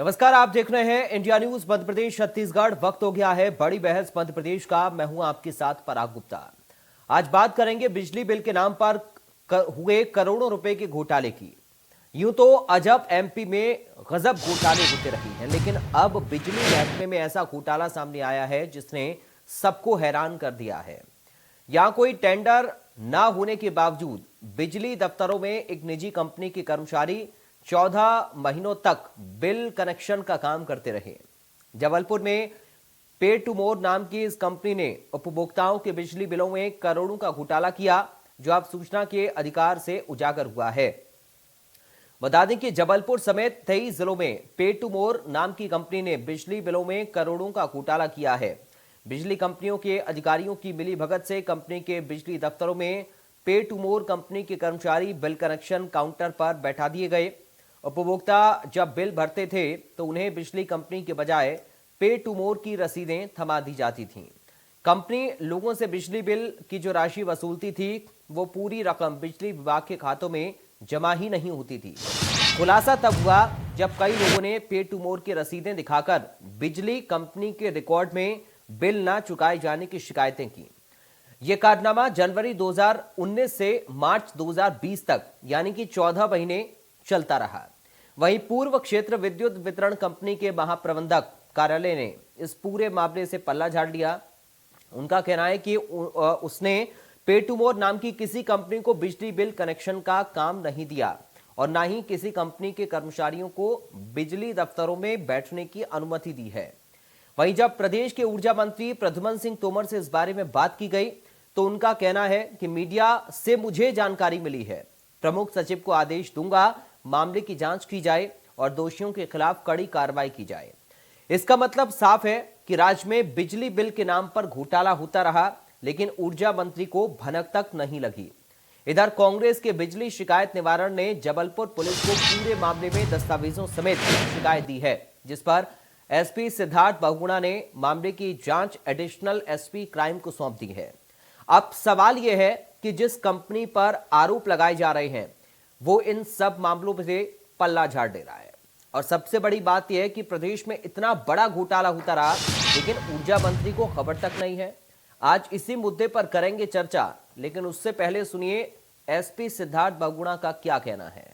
नमस्कार, आप देख रहे हैं इंडिया न्यूज मध्य प्रदेश छत्तीसगढ़। वक्त हो गया है बड़ी बहस मध्य प्रदेश का। मैं हूं आपके साथ पराग गुप्ता। आज बात करेंगे बिजली बिल के नाम पर हुए करोड़ों रुपए के घोटाले की। यूं तो अजब एमपी में गजब घोटाले होते रहे हैं, लेकिन अब बिजली महकमे में ऐसा घोटाला सामने आया है जिसने सबको हैरान कर दिया है। यहां कोई टेंडर ना होने के बावजूद बिजली दफ्तरों में एक निजी कंपनी के कर्मचारी 14 महीनों तक बिल कनेक्शन का काम करते रहे। जबलपुर में पे टू मोर नाम की इस कंपनी ने उपभोक्ताओं के बिजली बिलों में करोड़ों का घोटाला किया, जो अब सूचना के अधिकार से उजागर हुआ है। बता दें कि जबलपुर समेत 23 जिलों में पे टू मोर नाम की कंपनी ने बिजली बिलों में करोड़ों का घोटाला किया है। बिजली कंपनियों के अधिकारियों की मिलीभगत से कंपनी के बिजली दफ्तरों में पे टू मोर कंपनी के कर्मचारी बिल कनेक्शन काउंटर पर बैठा दिए गए। उपभोक्ता जब बिल भरते थे तो उन्हें बिजली कंपनी के बजाय पे टू मोर की रसीदें थमा दी जाती थीं। कंपनी लोगों से बिजली बिल की जो राशि वसूलती थी वो पूरी रकम बिजली विभाग के खातों में जमा ही नहीं होती थी। खुलासा तब हुआ जब कई लोगों ने पे टू मोर की रसीदें दिखाकर बिजली कंपनी के रिकॉर्ड में बिल ना चुकाए जाने की शिकायतें की। यह कारनामा जनवरी 2019 से मार्च 2020 तक यानी कि 14 महीने चलता रहा। वहीं पूर्व क्षेत्र विद्युत वितरण कंपनी के महाप्रबंधक कार्यालय ने इस पूरे मामले से पल्ला झाड़ लिया। उनका कहना है कि उसने पे टू मोर नाम की किसी कंपनी को बिजली बिल कनेक्शन का काम नहीं दिया और ना ही किसी कंपनी के कर्मचारियों को बिजली दफ्तरों में बैठने की अनुमति दी है। वहीं जब प्रदेश के ऊर्जा मंत्री प्रद्युम्न सिंह तोमर से इस बारे में बात की गई तो उनका कहना है कि मीडिया से मुझे जानकारी मिली है, प्रमुख सचिव को आदेश दूंगा, मामले की जांच की जाए और दोषियों के खिलाफ कड़ी कार्रवाई की जाए। इसका मतलब साफ है कि राज्य में बिजली बिल के नाम पर घोटाला होता रहा, लेकिन ऊर्जा मंत्री को भनक तक नहीं लगी। इधर कांग्रेस के बिजली शिकायत निवारण ने जबलपुर पुलिस को पूरे मामले में दस्तावेजों समेत शिकायत दी है, जिस पर एसपी सिद्धार्थ बहुगुणा ने मामले की जांच एडिशनल एसपी क्राइम को सौंप दी है। अब सवाल यह है कि जिस कंपनी पर आरोप लगाए जा रहे हैं वो इन सब मामलों से पल्ला झाड़ दे रहा है। और सबसे बड़ी बात यह है कि प्रदेश में इतना बड़ा घोटाला होता रहा, लेकिन ऊर्जा मंत्री को खबर तक नहीं है। आज इसी मुद्दे पर करेंगे चर्चा, लेकिन उससे पहले सुनिए एसपी सिद्धार्थ बहुगुणा का क्या कहना है।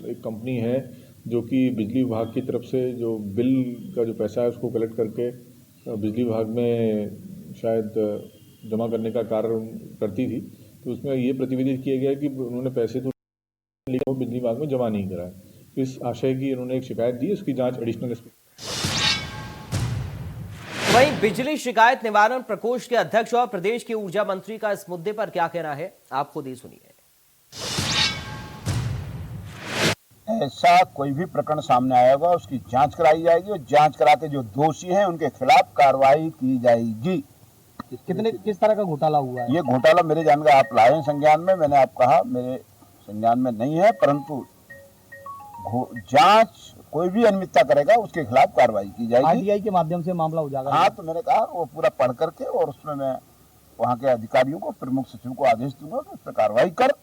एक कंपनी है जो कि बिजली विभाग की तरफ से जो बिल का जो पैसा है उसको कलेक्ट करके बिजली विभाग में शायद जमा करने का कार्य करती थी। तो उसमें ये प्रतिवेदित किया गया कि उन्होंने पैसे तो वो बिजली विभाग में जमा नहीं कराए। इस आशय की उन्होंने एक शिकायत दी, इसकी जांच एडिशनल एसपी। वहीं बिजली शिकायत निवारण प्रकोष्ठ के अध्यक्ष और प्रदेश के ऊर्जा मंत्री का इस मुद्दे पर क्या कहना है, आप खुद ही सुनिए। ऐसा कोई भी प्रकरण सामने आएगा उसकी जांच कराई जाएगी और जांच कराते जो दोषी हैं उनके खिलाफ कार्रवाई की जाएगी। किस तरह का घोटाला हुआ है? ये घोटाला मेरे जानकर आप लाए हैं संज्ञान में, मैंने आप कहा मेरे संज्ञान में नहीं है, परंतु जांच कोई भी अनियमितता करेगा उसके खिलाफ कार्रवाई की जाएगी। आरटीआई के माध्यम से मामला उजागर। हाँ, तो मैंने कहा वो पूरा पढ़ करके और उसमें मैं वहाँ के अधिकारियों को, प्रमुख सचिव को आदेश दूंगा कि उस पर कार्रवाई कर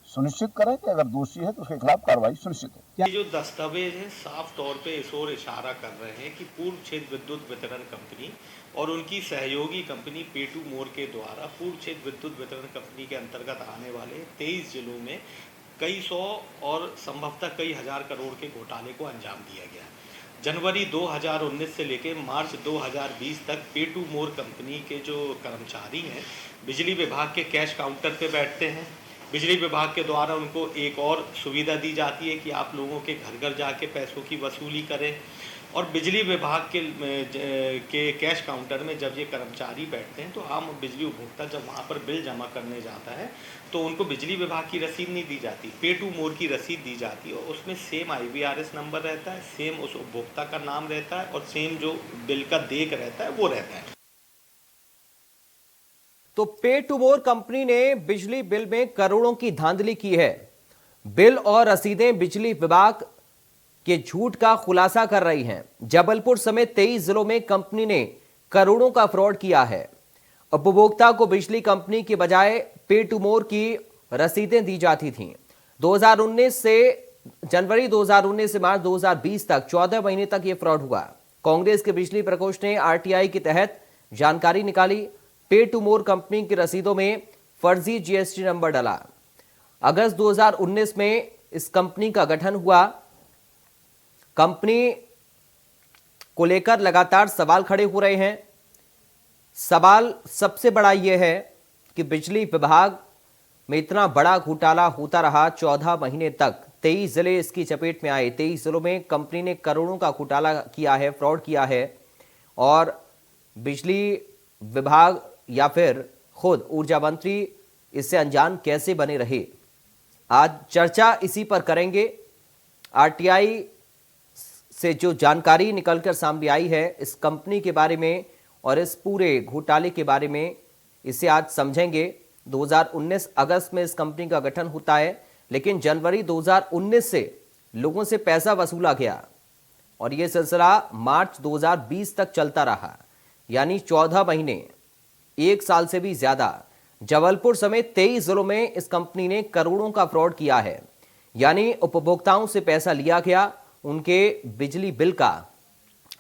सुनिश्चित करें कि अगर दोषी है तो उसके खिलाफ कार्रवाई सुनिश्चित हो। ये जो दस्तावेज है साफ तौर पे इस ओर इशारा कर रहे हैं कि पूर्व क्षेत्र विद्युत वितरण कंपनी और उनकी सहयोगी कंपनी पे टू मोर के द्वारा पूर्व क्षेत्र विद्युत वितरण कंपनी के अंतर्गत आने वाले 23 जिलों में कई सौ और संभवतः कई हजार करोड़ के घोटाले को अंजाम दिया गया। जनवरी 2019 से लेकर मार्च 2020 तक पे टू मोर कंपनी के जो कर्मचारी हैं बिजली विभाग के कैश काउंटर पे बैठते हैं। बिजली विभाग के द्वारा उनको एक और सुविधा दी जाती है कि आप लोगों के घर घर जाके पैसों की वसूली करें। और बिजली विभाग के कैश काउंटर में जब ये कर्मचारी बैठते हैं तो आम बिजली उपभोक्ता जब वहाँ पर बिल जमा करने जाता है तो उनको बिजली विभाग की रसीद नहीं दी जाती, पे टू मोर की रसीद दी जाती है और उसमें सेम IVRS नंबर रहता है, सेम उस उपभोक्ता का नाम रहता है और सेम जो बिल का देख रहता है वो रहता है। तो पे टू मोर कंपनी ने बिजली बिल में करोड़ों की धांधली की है। बिल और रसीदें बिजली विभाग के झूठ का खुलासा कर रही हैं। जबलपुर समेत 23 जिलों में कंपनी ने करोड़ों का फ्रॉड किया है। उपभोक्ता को बिजली कंपनी के बजाय पे टू मोर की रसीदें दी जाती थीं। 2019 से जनवरी 2019 से मार्च 2020 तक 14 महीने तक यह फ्रॉड हुआ। कांग्रेस के बिजली प्रकोष्ठ ने आरटीआई के तहत जानकारी निकाली। पे टू मोर कंपनी की रसीदों में फर्जी जीएसटी नंबर डाला। अगस्त 2019 में इस कंपनी का गठन हुआ। कंपनी को लेकर लगातार सवाल खड़े हो रहे हैं। सवाल सबसे बड़ा यह है कि बिजली विभाग में इतना बड़ा घोटाला होता रहा 14 महीने तक। 23 जिले इसकी चपेट में आए। 23 जिलों में कंपनी ने करोड़ों का घोटाला किया है, फ्रॉड किया है, और बिजली विभाग या फिर खुद ऊर्जा मंत्री इससे अनजान कैसे बने रहे। आज चर्चा इसी पर करेंगे। आरटीआई से जो जानकारी निकलकर सामने आई है इस कंपनी के बारे में और इस पूरे घोटाले के बारे में, इसे आज समझेंगे। 2019 अगस्त में इस कंपनी का गठन होता है, लेकिन जनवरी 2019 से लोगों से पैसा वसूला गया और यह सिलसिला मार्च 2020 तक चलता रहा, यानी 14 महीने, 1 साल से भी ज्यादा। जबलपुर समेत 23 जिलों में इस कंपनी ने करोड़ों का फ्रॉड किया है, यानी उपभोक्ताओं से पैसा लिया गया, उनके बिजली बिल का,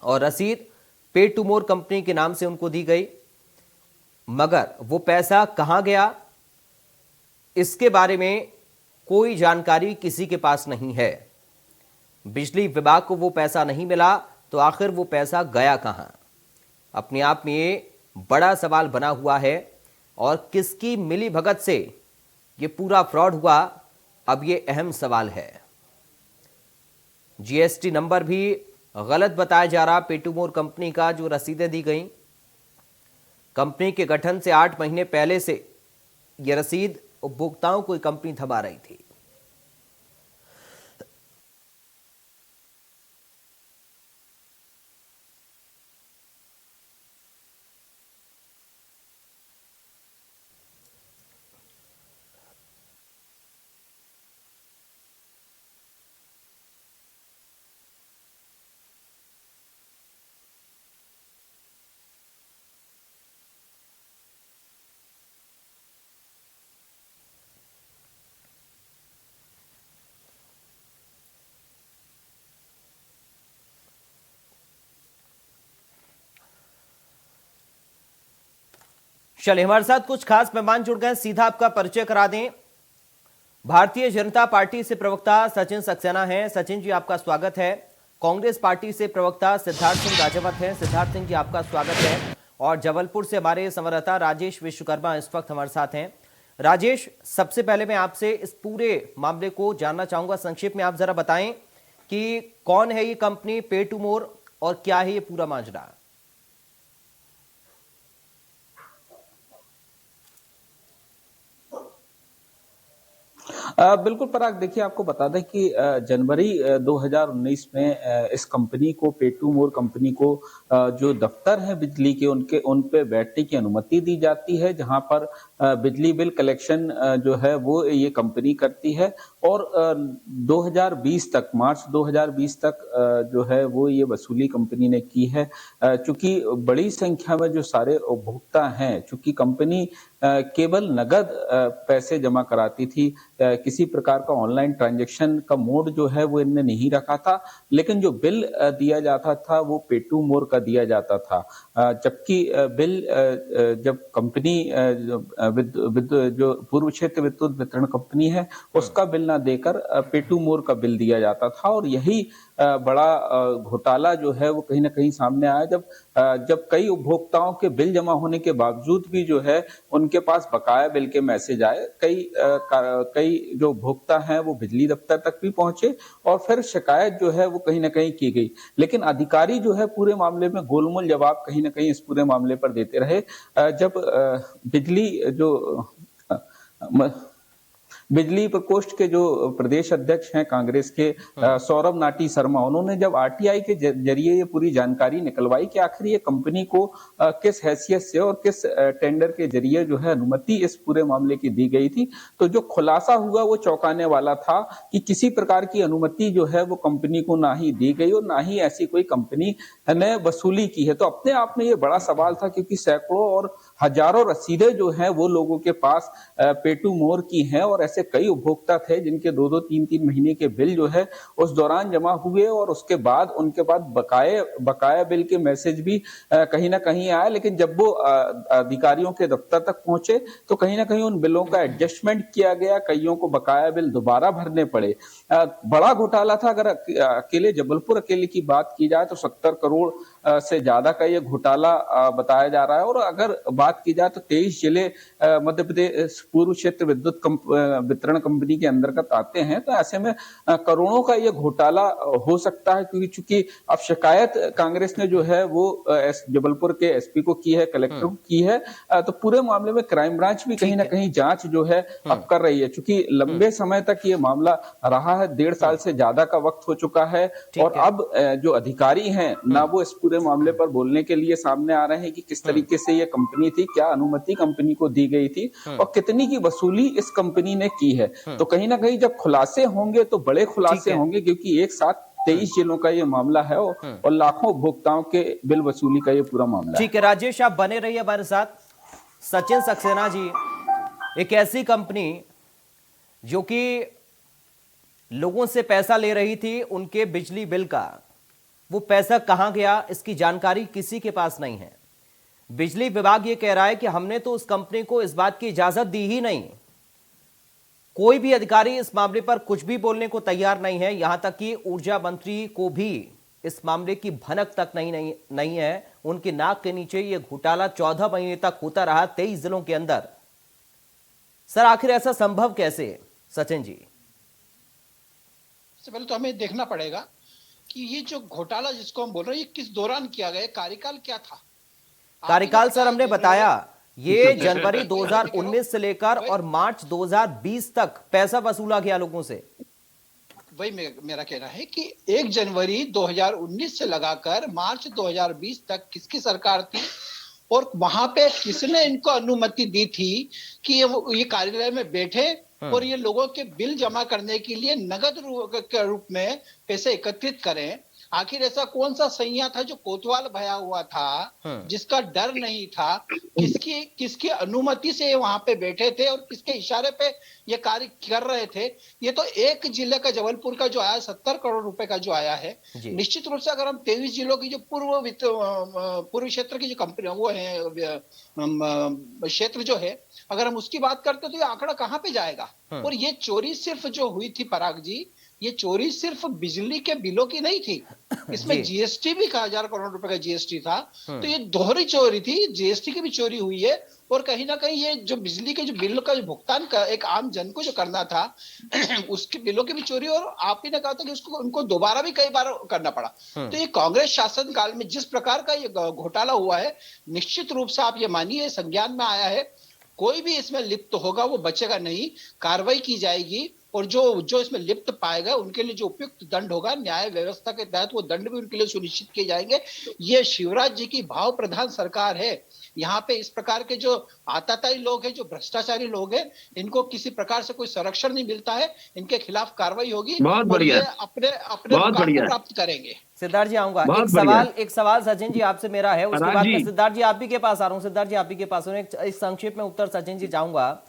और रसीद पे टू मोर कंपनी के नाम से उनको दी गई। मगर वो पैसा कहां गया, इसके बारे में कोई जानकारी किसी के पास नहीं है। बिजली विभाग को वो पैसा नहीं मिला, तो आखिर वो पैसा गया कहां? अपने आप में ये बड़ा सवाल बना हुआ है। और किसकी मिली भगत से ये पूरा फ्रॉड हुआ, अब ये अहम सवाल है। जीएसटी नंबर भी गलत बताया जा रहा पे टू मोर कंपनी का, जो रसीदें दी गई। कंपनी के गठन से 8 महीने पहले से यह रसीद उपभोक्ताओं को कंपनी थमा रही थी। चलिए, हमारे साथ कुछ खास मेहमान जुड़ गए, सीधा आपका परिचय करा दें। भारतीय जनता पार्टी से प्रवक्ता सचिन सक्सेना हैं। सचिन जी, आपका स्वागत है। कांग्रेस पार्टी से प्रवक्ता सिद्धार्थ सिंह राजावत हैं। सिद्धार्थ सिंह जी, आपका स्वागत है। और जबलपुर से हमारे संवाददाता राजेश विश्वकर्मा इस वक्त हमारे साथ हैं। राजेश, सबसे पहले मैं आपसे इस पूरे मामले को जानना चाहूंगा। संक्षेप में आप जरा बताएं कि कौन है ये कंपनी पे टू मोर और क्या है ये पूरा माजरा? बिल्कुल पराग, देखिए आपको बता दें कि जनवरी 2019 में इस कंपनी को, पे टू मोर कंपनी को, जो दफ्तर है बिजली के उन पे बैठने की अनुमति दी जाती है, जहां पर बिजली बिल कलेक्शन जो है वो ये कंपनी करती है। और 2020 तक, मार्च 2020 तक जो है वो ये वसूली कंपनी ने की है। चूंकि बड़ी संख्या में जो सारे उपभोक्ता हैं, चूंकि कंपनी केवल नगद पैसे जमा कराती थी, किसी प्रकार का ऑनलाइन ट्रांजैक्शन का मोड जो है वो इनने नहीं रखा था, लेकिन जो बिल दिया जाता था वो पे टू मोर का दिया जाता था। जबकि बिल जब कंपनी जो पूर्व क्षेत्र विद्युत वितरण कंपनी है उसका बिल ना देकर पे टू मोर का बिल दिया जाता था। और यही बड़ा घोटाला जो है वो कहीं ना कहीं सामने आया, जब कई उपभोक्ताओं के बिल जमा होने के बावजूद भी जो है उनके पास बकाया बिल के मैसेज आए। कई जो उपभोक्ता हैं वो बिजली दफ्तर तक भी पहुंचे और फिर शिकायत जो है वो कहीं ना कहीं की गई। लेकिन अधिकारी जो है पूरे मामले में गोलमोल जवाब कहीं ना कहीं इस पूरे मामले पर देते रहे। जब बिजली प्रकोष्ठ के जो प्रदेश अध्यक्ष हैं कांग्रेस के, सौरभ नाटी शर्मा, उन्होंने जब आरटीआई के जरिए ये पूरी जानकारी निकलवाई कि आखिर ये कंपनी को किस हैसियत से और किस टेंडर के जरिए जो है अनुमति इस पूरे मामले की दी गई थी, तो जो खुलासा हुआ वो चौंकाने वाला था कि किसी प्रकार की अनुमति जो है वो कंपनी को ना ही दी गई और ना ही ऐसी कोई कंपनी ने वसूली की है। तो अपने आप में ये बड़ा सवाल था, क्योंकि सैकड़ों और हजारों रसीदें जो हैं वो लोगों के पास पेटू मोर की हैं, और ऐसे कई उपभोक्ता थे जिनके 2-2 3-3 महीने के बिल जो है उस दौरान जमा हुए, और उसके बाद उनके बाद बकाया बिल के मैसेज भी कहीं ना कहीं आए। लेकिन जब वो अधिकारियों के दफ्तर तक पहुंचे तो कहीं ना कहीं उन बिलों का एडजस्टमेंट किया गया, कईयों को बकाया बिल दोबारा भरने पड़े। बड़ा घोटाला था। अगर अकेले जबलपुर अकेले की बात की जाए तो 70 करोड़ से ज्यादा का ये घोटाला बताया जा रहा है। और अगर बात की जाए तो 23 जिले मध्य प्रदेश पूर्व क्षेत्र विद्युत वितरण कंपनी के अंतर्गत आते हैं, तो ऐसे में करोड़ों का ये घोटाला हो सकता है। क्योंकि चूंकि अब शिकायत कांग्रेस ने जो है वो जबलपुर के एसपी को की है, कलेक्टर को की है, तो पूरे मामले में क्राइम ब्रांच भी कहीं ना कहीं जांच जो है अब कर रही है। चूंकि लंबे समय तक ये मामला रहा है, 1.5 साल से ज्यादा का वक्त हो चुका है, और अब जो अधिकारी हैं ना वो इस पूरे मामले पर बोलने के लिए सामने आ रहे हैं कि किस तरीके से ये कंपनी थी, क्या अनुमति कंपनी को दी गई थी, और कितनी की वसूली इस कंपनी ने की है। तो कहीं ना कहीं जब खुलासे होंगे तो बड़े खुलासे होंगे, क्योंकि एक साथ 23 जिलों का ये मामला है और लाखों उपभोक्ताओं के बिल वसूली का ये पूरा मामला है। ठीक है राजेश, आप बने रहिए हमारे साथ। सचिन सक्सेना जी, एक ऐसी कंपनी जो कि लोगों से पैसा ले रही थी उनके बिजली बिल का, वो पैसा कहां गया इसकी जानकारी किसी के पास नहीं है। बिजली विभाग ये कह रहा है कि हमने तो उस कंपनी को इस बात की इजाजत दी ही नहीं। कोई भी अधिकारी इस मामले पर कुछ भी बोलने को तैयार नहीं है, यहां तक कि ऊर्जा मंत्री को भी इस मामले की भनक तक नहीं है। उनकी नाक के नीचे ये घोटाला 14 महीने तक होता रहा 23 जिलों के अंदर। सर आखिर ऐसा संभव कैसे है? सचिन जी, सबसे पहले तो हमें देखना पड़ेगा कि ये जो घोटाला जिसको हम बोल रहे हैं ये किस दौरान किया गया, कार्यकाल क्या था। कार्यकाल सर हमने बताया ये जनवरी 2019 से लेकर और मार्च 2020 तक पैसा वसूला गया लोगों से। वही मेरा कहना है कि 1 जनवरी 2019 से लगाकर मार्च 2020 तक किसकी सरकार थी और वहां पे किसने इनको अनुमति दी थी कि ये कार्यालय में बैठे और ये लोगों के बिल जमा करने के लिए नगद के रूप में पैसे एकत्रित करें। आखिर ऐसा कौन सा सैया था जो कोतवाल भया हुआ था, जिसका डर नहीं था, किसकी अनुमति से वहां पे बैठे थे और किसके इशारे पे ये कार्य कर रहे थे। ये तो एक जिले का जबलपुर का जो आया 70 करोड़ रुपए का जो आया है, निश्चित रूप से अगर हम 23 जिलों की जो पूर्व क्षेत्र की जो कंपनी वो है क्षेत्र जो है, अगर हम उसकी बात करते तो ये आंकड़ा कहाँ पे जाएगा। और ये चोरी सिर्फ जो हुई थी पराग जी, ये चोरी सिर्फ बिजली के बिलों की नहीं थी, इसमें जीएसटी भी 1000 करोड़ रुपए का जीएसटी था। तो ये दोहरी चोरी थी, जीएसटी की भी चोरी हुई है और कहीं ना कहीं ये जो बिजली के जो बिल का भुगतान का एक आम जन को जो करना था उसके बिलों की भी चोरी। और आप ही ने कहा था कि उसको उनको दोबारा भी कई बार करना पड़ा। तो ये कांग्रेस शासन काल में जिस प्रकार का ये घोटाला हुआ है, निश्चित रूप से आप ये मानिए संज्ञान में आया है। कोई भी इसमें लिप्त होगा वो बचेगा नहीं, कार्रवाई की जाएगी और जो इसमें लिप्त पाएगा उनके लिए जो उपयुक्त दंड होगा न्याय व्यवस्था के तहत वो दंड भी उनके लिए सुनिश्चित किए जाएंगे। ये शिवराज जी की भाव प्रधान सरकार है। यहाँ पे इस प्रकार के जो आताताई लोग हैं, जो भ्रष्टाचारी लोग हैं, इनको किसी प्रकार से कोई संरक्षण नहीं मिलता है। इनके खिलाफ कार्रवाई होगी, बहुत बढ़िया, अपने मुकाम को प्राप्त करेंगे। सिद्धार्थ जी आऊंगा, एक सवाल सचिन जी आपसे मेरा है, उसके बाद मैं सिद्धार्थ जी आप ही के पास आ रहा हूँ। सिद्धार्थ जी आप ही के पास एक संक्षेप में उत्तर सचिन जी चाहूंगा।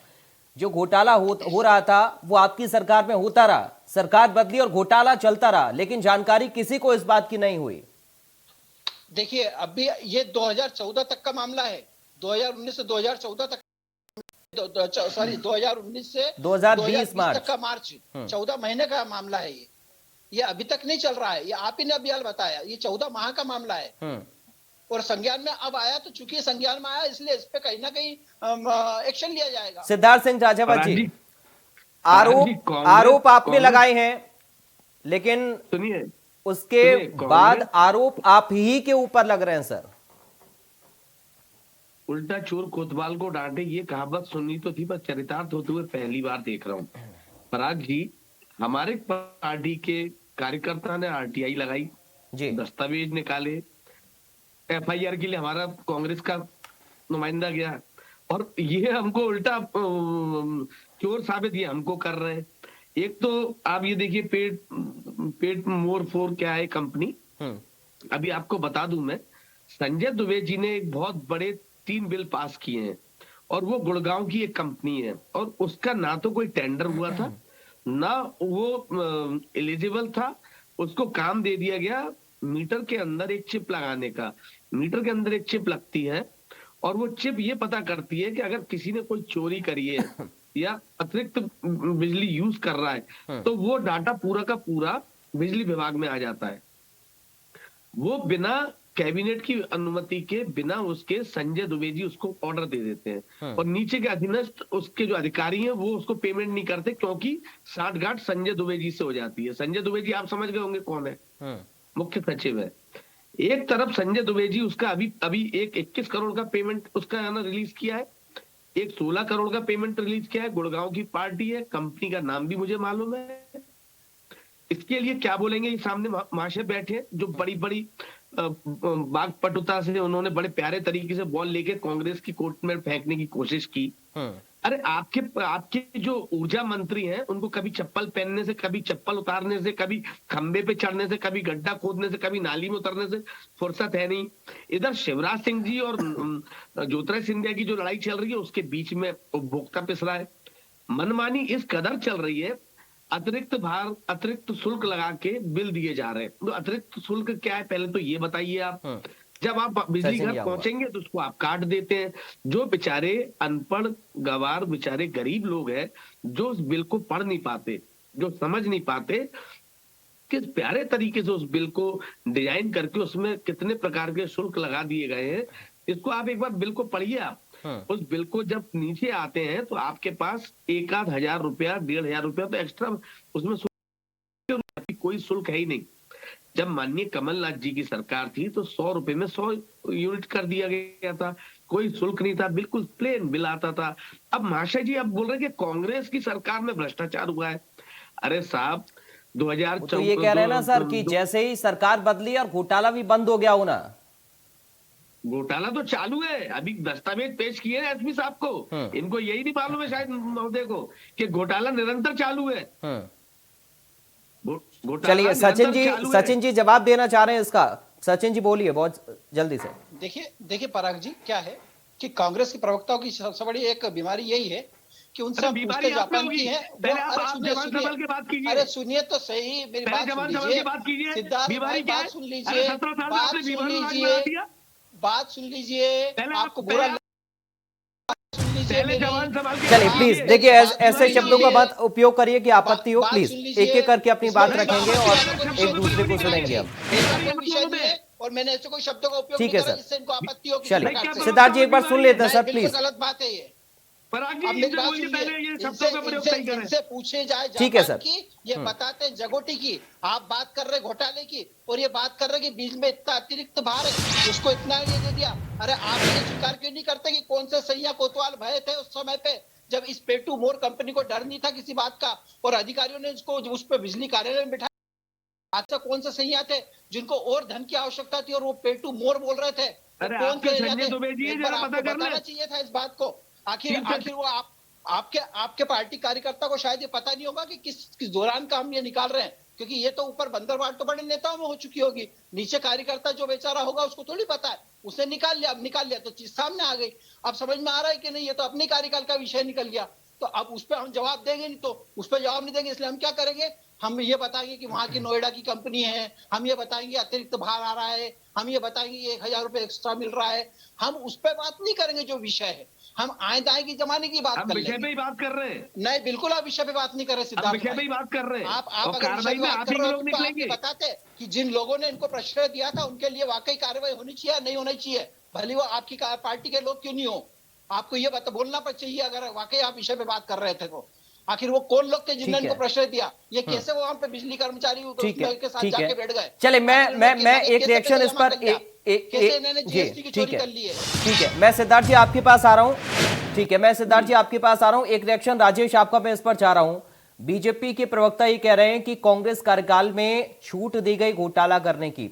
जो घोटाला हो रहा था वो आपकी सरकार में होता रहा, सरकार बदली और घोटाला चलता रहा, लेकिन जानकारी किसी को इस बात की नहीं हुई। देखिए अभी ये 2014 तक का मामला है, 2019 से 2014 तक, सॉरी 2019 से 2020 तक का मार्च 14 महीने का मामला है। ये अभी तक नहीं चल रहा है, ये आप ही ने अभी बताया, ये 14 माह का मामला है और संज्ञान में अब आया। तो चूंकि संज्ञान में आया इसलिए इस पे कहीं ना कहीं एक्शन लिया जाएगा। सिद्धार्थ सिंह राजावत जी, आरोप आपने लगाए हैं, लेकिन सुनिए उसके बाद आरोप आप ही के ऊपर लग रहे हैं सर। उल्टा चोर कोतवाल को डांटे, ये कहावत सुननी तो थी, पर चरितार्थ होते हुए पहली बार देख रहा हूँ। पराग जी, हमारे पार्टी के कार्यकर्ता ने आरटीआई लगाई जी, दस्तावेज निकाले, एफआईआर के लिए हमारा कांग्रेस का नुमाइंदा गया और ये हमको उल्टा चोर साबित ये हमको कर रहे हैं। एक तो आप ये देखिए पेट मोर फोर क्या है कंपनी। अभी आपको बता दूं मैं, संजय दुबे जी ने एक बहुत बड़े 3 बिल पास किए हैं, और वो गुड़गांव की एक कंपनी है, और उसका ना तो कोई टेंडर हुआ था, ना वो एलिजिबल था। उसको काम दे दिया गया मीटर के अंदर एक चिप लगाने का। मीटर के अंदर एक चिप लगती है, और वो चिप ये पता करती है कि अगर किसी ने कोई चोरी करी है या अतिरिक्त बिजली यूज कर रहा है, तो वो डाटा पूरा का पूरा बिजली विभाग में आ जाता है। वो बिना कैबिनेट की अनुमति के, बिना उसके, संजय दुबे जी उसको ऑर्डर दे देते हैं, और नीचे के अधीनस्थ उसके जो अधिकारी हैं वो उसको पेमेंट नहीं करते, क्योंकि साठगांठ संजय दुबे जी से हो जाती है। संजय दुबे जी आप समझ गए होंगे कौन है, मुख्य सचिव है। एक तरफ संजय दुबे जी उसका अभी एक 21 करोड़ का पेमेंट उसका है ना रिलीज किया है, एक 16 करोड़ का पेमेंट रिलीज किया है। गुड़गांव की पार्टी है, कंपनी का नाम भी मुझे मालूम है। इसके लिए क्या बोलेंगे, ये सामने महाशय बैठे जो बड़ी बड़ी बागपटुता से उन्होंने बड़े प्यारे तरीके से बॉल लेके कांग्रेस की कोर्ट में फेंकने की कोशिश की। अरे आपके जो ऊर्जा मंत्री हैं, उनको कभी चप्पल पहनने से, कभी चप्पल उतारने से, कभी खंबे पे चढ़ने से, कभी गड्ढा खोदने से, कभी नाली में उतरने से फुर्सत है नहीं। इधर शिवराज सिंह जी और ज्योतिरादित्य सिंधिया की जो लड़ाई चल रही है, उसके बीच में उपभोक्ता पिस रहा है। मनमानी इस कदर चल रही है, अतिरिक्त भार, अतिरिक्त शुल्क लगा के बिल दिए जा रहे हैं। तो अतिरिक्त शुल्क क्या है, पहले तो ये बताइए आप। जब आप बिजली घर पहुंचेंगे तो उसको आप काट देते हैं। जो बेचारे अनपढ़ गवार बेचारे गरीब लोग हैं, जो उस बिल को पढ़ नहीं पाते, जो समझ नहीं पाते किस प्यारे तरीके से उस बिल को डिजाइन करके उसमें कितने प्रकार के शुल्क लगा दिए गए हैं, इसको आप एक बार बिल को पढ़िए। आप उस बिल को जब नीचे आते हैं तो आपके पास 1,000 रुपया, 1,500 रुपया तो एक्स्ट्रा उसमें कोई शुल्क है ही नहीं। जब माननीय कमलनाथ जी की सरकार थी तो 100 रुपए में 100 यूनिट कर दिया गया था, कोई शुल्क नहीं था, बिल्कुल प्लेन बिल आता था। अब महाशय जी अब बोल रहे हैं कि कांग्रेस की सरकार में भ्रष्टाचार हुआ है। अरे साहब 2014 तो ये कह रहे हैं ना सर कि जैसे ही सरकार बदली और घोटाला भी बंद हो गया हो ना। घोटाला तो चालू है, अभी दस्तावेज पेश किए हैं एसपी साहब को। इनको यही नहीं मालूम है शायद महोदय को कि घोटाला निरंतर चालू है। चलिए सचिन जी जवाब देना चाह रहे हैं इसका। सचिन जी बोलिए बहुत जल्दी से। देखिए पराग जी, क्या है कि कांग्रेस के प्रवक्ताओं की सबसे बड़ी एक बीमारी यही है कि उनसे हम पूछते जापान की है। अरे सुनिए तो सही, मेरी बात सुन लीजिए सिद्धार्थ भाई, बात सुन लीजिए, बात सुन लीजिए, आपको बुरा चलिए प्लीज देखिए ऐसे शब्दों का मत उपयोग करिए कि आपत्ति हो। प्लीज एक एक करके अपनी बात रखेंगे और एक दूसरे को सुनेंगे हम। और मैंने ऐसे कोई शब्दों का उपयोग ठीक है सर, जिससे इनको आपत्ति हो। चलिए सिद्धार्थ जी एक बार सुन लेते हैं सर प्लीज। गलत बात है ये। इनसे पूछे जाए ठीक है सर की, ये बताते हैं जगोटी की, आप बात कर रहे घोटाले की, और ये बात कर रहे कि बीच में इतना अतिरिक्त भार है, उसको इतना ये दे दिया। अरे आप ये स्वीकार क्यों नहीं करते कि कौन से सैया कोतवाल भय थे उस समय पे, जब इस पेटू मोर कंपनी को डर नहीं था किसी बात का, और अधिकारियों ने उसको उस पर बिजली कार्यालय में बिठाया। आज तक कौन से सैया थे जिनको और धन की आवश्यकता थी और वो पेटू मोर बोल रहे थे? कौन बताना चाहिए था इस बात को। आखिर वो आपके पार्टी कार्यकर्ता को शायद ये पता नहीं होगा कि किस दौरान का हम ये निकाल रहे हैं, क्योंकि ये तो ऊपर बंदरवाट तो बड़े नेताओं में हो चुकी होगी, नीचे कार्यकर्ता जो बेचारा होगा उसको थोड़ी पता है। उसने निकाल लिया तो चीज सामने आ गई। अब समझ में आ रहा है कि नहीं, ये तो अपने कार्यकाल का विषय निकल गया, तो अब उस पर हम जवाब देंगे नहीं, तो उस पर जवाब नहीं देंगे, इसलिए हम क्या करेंगे, हम ये बताएंगे कि वहां की नोएडा की कंपनी है, हम ये बताएंगे अतिरिक्त भार आ रहा है, हम ये बताएंगे 1,000 रुपए एक्स्ट्रा मिल रहा है। हम उस पर बात नहीं करेंगे जो विषय है, हम आए दाएं की जमाने की बात कर विषय पे ही बात कर रहे हैं। नहीं बिल्कुल आप विषय पे बात नहीं कर रहे सिद्धार्थ, विषय पे ही बात कर रहे हैं। आप अगर विषय पे बात कर रहे हो तो आप बताते कि जिन लोगों ने इनको प्रश्रय दिया था उनके लिए वाकई कार्रवाई होनी चाहिए या नहीं होनी चाहिए, भले वो आपकी पार्टी के लोग क्यों नहीं हो। आपको ये बोलना चाहिए अगर वाकई आप विषय पे बात कर रहे थे तो। आखिर वो कौन लोग थे जिन्होंने इनको प्रश्रय दिया, ये कैसे वो वहां पे बिजली कर्मचारी के साथ जाके बैठ गए। चले मैं एक रिएक्शन इस पर ठीक है मैं सिद्धार्थ जी आपके पास आ रहा हूं। ठीक है मैं सिद्धार्थ जी आपके पास आ रहा हूं। एक रिएक्शन राजेश आपका मैं इस पर चाह रहा हूं। बीजेपी के प्रवक्ता ये कह रहे हैं कि कांग्रेस कार्यकाल में छूट दी गई घोटाला करने की।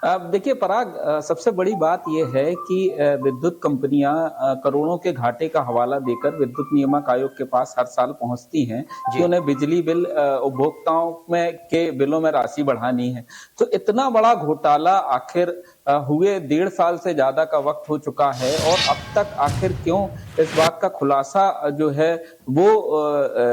अब देखिए पराग, सबसे बड़ी बात यह है कि विद्युत कंपनियां करोड़ों के घाटे का हवाला देकर विद्युत नियामक आयोग के पास हर साल पहुंचती हैं कि उन्हें बिजली बिल उपभोक्ताओं में के बिलों में राशि बढ़ानी है। तो इतना बड़ा घोटाला आखिर हुए 1.5 साल से ज्यादा का वक्त हो चुका है और अब तक आखिर क्यों इस बात का खुलासा जो है वो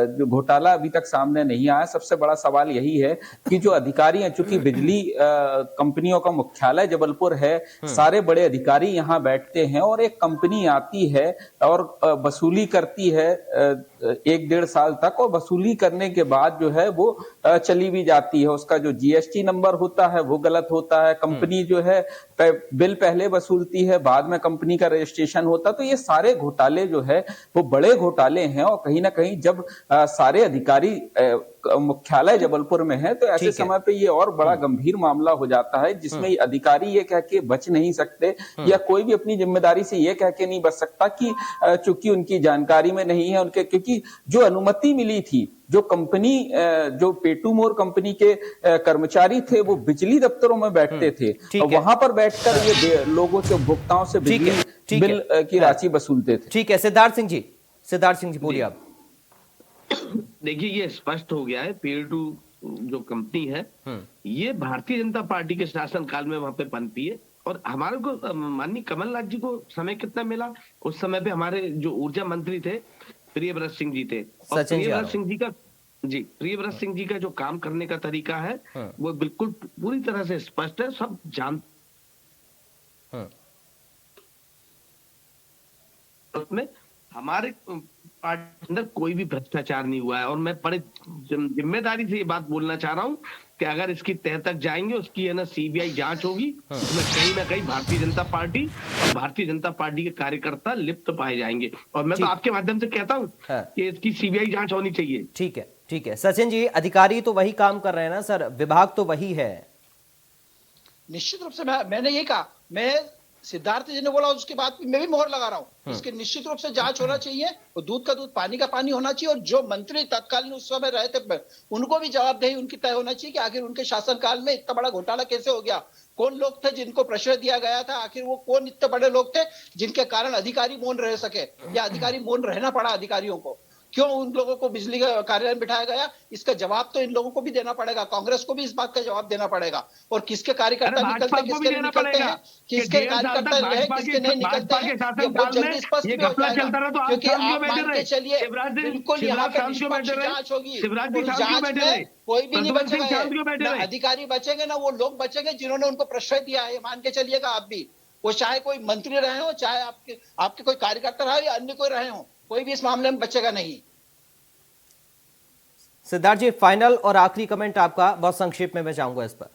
जो घोटाला अभी तक सामने नहीं आया। सबसे बड़ा सवाल यही है कि जो अधिकारी हैं, चूंकि बिजली कंपनियों का मुख्यालय जबलपुर है, सारे बड़े अधिकारी यहाँ बैठते हैं और एक कंपनी आती है और वसूली करती है 1-1.5 साल तक, और वसूली करने के बाद जो है वो चली भी जाती है। उसका जो जीएसटी नंबर होता है वो गलत होता है, कंपनी जो है बिल पहले वसूलती है, बाद में कंपनी का रजिस्ट्रेशन होता है। तो ये सारे घोटाले जो है वो बड़े घोटाले हैं और कहीं ना कहीं जब सारे अधिकारी मुख्यालय जबलपुर में है तो ऐसे समय पे ये और बड़ा गंभीर मामला हो जाता है, जिसमें अधिकारी ये कह के बच नहीं सकते या कोई भी अपनी जिम्मेदारी से ये कह के नहीं बच सकता कि चूंकि उनकी जानकारी में नहीं है उनके, क्योंकि जो अनुमति मिली थी, जो कंपनी जो पेटू मोर कंपनी के कर्मचारी थे वो बिजली दफ्तरों में बैठते थे और वहां पर बैठकर ये लोगों से, उपभोक्ताओं से बिजली बिल की राशि वसूलते थे। ठीक है, सिद्धार्थ सिंह जी बोलिए आप। देखिए ये स्पष्ट हो गया है, पेटू जो कंपनी है ये भारतीय जनता पार्टी के शासनकाल में वहां पे पनपी है। और हमारे को माननीय कमलनाथ जी को समय कितना मिला, उस समय पे हमारे जो ऊर्जा मंत्री थे प्रियव्रत सिंह जी थे, और प्रियव्रत सिंह जी का जो काम करने का तरीका है वो बिल्कुल पूरी तरह से स्पष्ट है, सब जान में हमारे पार्टी अंदर कोई भी भ्रष्टाचार नहीं हुआ है। और मैं बड़े जिम्मेदारी से ये बात बोलना चाह रहा हूं कि अगर इसकी तह तक जाएंगे, उसकी है ना सीबीआई जांच होगी, उसमें कहीं ना कहीं भारतीय जनता पार्टी और भारतीय जनता पार्टी के कार्यकर्ता लिप्त पाए जाएंगे। और मैं तो आपके माध्यम से कहता हूं कि इसकी सीबीआई जांच होनी चाहिए। ठीक है सचिन जी, अधिकारी तो वही काम कर रहे हैं ना सर, विभाग तो वही है। निश्चित रूप से मैंने ये कहा, मैं सिद्धार्थ जी ने बोला उसके बाद मैं भी मोहर लगा रहा हूं, इसकी निश्चित रूप से जांच होना चाहिए और दूध का दूध पानी का पानी होना चाहिए। और जो मंत्री तत्कालीन उस समय रहे थे उनको भी जवाबदेही उनकी तय होना चाहिए कि आखिर उनके शासनकाल में इतना बड़ा घोटाला कैसे हो गया, कौन लोग थे जिनको प्रेशर दिया गया था, आखिर वो कौन इतने बड़े लोग थे जिनके कारण अधिकारी मौन रह सके या अधिकारी मौन रहना पड़ा अधिकारियों को, क्यों उन लोगों को बिजली का कार्यालय में बिठाया गया, इसका जवाब तो इन लोगों को भी देना पड़ेगा, कांग्रेस को भी इस बात का जवाब देना पड़ेगा। और किसके कार्यकर्ता निकलते किसके नहीं निकलते हैं, किसके कार्यकर्ता रहे किसके नहीं निकलते हैं, ये बहुत जल्दी स्पष्ट भी हो जाएगा। क्योंकि आप मान के चलिए बिल्कुल यहाँ पे निष्पक्ष जांच होगी, जांच में कोई भी नहीं बचेगा, ना अधिकारी बचेंगे ना वो लोग बचेंगे जिन्होंने उनको प्रश्रय दिया है, मान के चलिएगा आप भी, वो चाहे कोई मंत्री रहे हो, चाहे आपके कोई कार्यकर्ता रहे या अन्य कोई रहे हो, कोई भी इस मामले में बचेगा नहीं। सिद्धार्थ जी, फाइनल और आखिरी कमेंट आपका, बहुत संक्षेप में मैं चाहूंगा इस पर।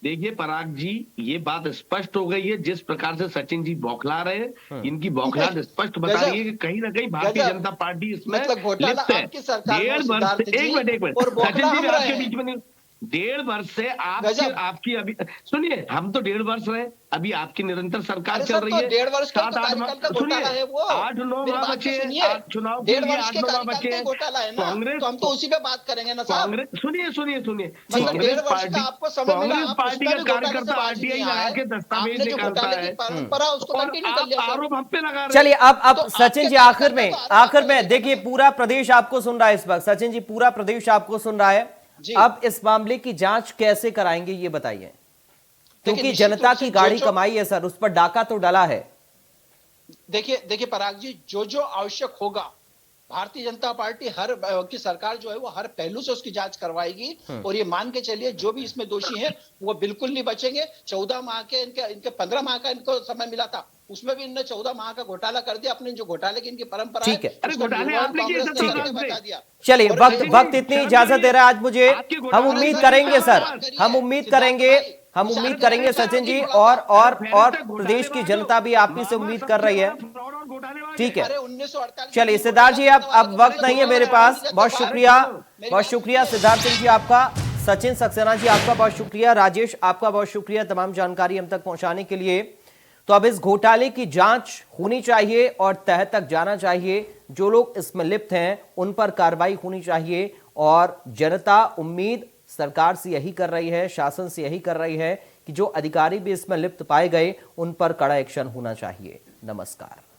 देखिए पराग जी, ये बात स्पष्ट हो गई है, जिस प्रकार से सचिन जी बौखला रहे हैं, इनकी बौखलाहट स्पष्ट बता रही है कि कहीं ना कहीं भारतीय जनता पार्टी इसमें लिप्त है। 1.5 वर्ष से, एक मिनट सचिन जी आपके बीच में 1.5 वर्ष से आपकी अभी सुनिए, हम तो 1.5 वर्ष रहे, अभी आपकी निरंतर सरकार चल रही है, 1.5 वर्ष का 7-8 माह बचे, चुनाव के लिए 8-9 माह बचे, कांग्रेस, तो हम तो उसी पे बात करेंगे ना साहब। सुनिए कांग्रेस पार्टी का कार्यकर्ता आरटीआई लगा के दस्तावेज निकालता है, आरोप हम पे लगा रहे हैं। चलिए अब सचिन जी आखिर में देखिए, पूरा प्रदेश आपको सुन रहा है इस वक्त, सचिन जी पूरा प्रदेश आपको सुन रहा है, अब इस मामले की जांच कैसे कराएंगे ये बताइए, क्योंकि जनता की गाड़ी कमाई है सर, उस पर डाका तो डला है। देखिए पराग जी, जो आवश्यक होगा भारतीय जनता पार्टी हर की सरकार जो है वो हर पहलू से उसकी जांच करवाएगी। और ये मान के चलिए जो भी इसमें दोषी हैं वो बिल्कुल नहीं बचेंगे। 14 माह के इनके 15 माह का इनको समय मिला था, उसमें भी इन्होंने 14 माह का घोटाला कर दिया, अपने जो घोटाले की इनकी परंपरा है। अरे घोटाले आपने किए थे, बता दिया। चलिए वक्त इतनी इजाजत दे रहा है आज मुझे, हम उम्मीद करेंगे सर, हम उम्मीद करेंगे सचिन जी, और प्रदेश की जनता भी आप ही से उम्मीद कर रही है। ठीक है, चलिए सिद्धार्थ जी, अब वक्त नहीं है मेरे पास, बहुत शुक्रिया सिद्धार्थ सिंह जी आपका, सचिन सक्सेना जी आपका बहुत शुक्रिया, राजेश आपका बहुत शुक्रिया तमाम जानकारी हम तक पहुंचाने के लिए। तो अब इस घोटाले की जांच होनी चाहिए और तह तक जाना चाहिए, जो लोग इसमें लिप्त हैं उन पर कार्रवाई होनी चाहिए और जनता उम्मीद सरकार से यही कर रही है, शासन से यही कर रही है कि जो अधिकारी भी इसमें लिप्त पाए गए उन पर कड़ा एक्शन होना चाहिए। नमस्कार।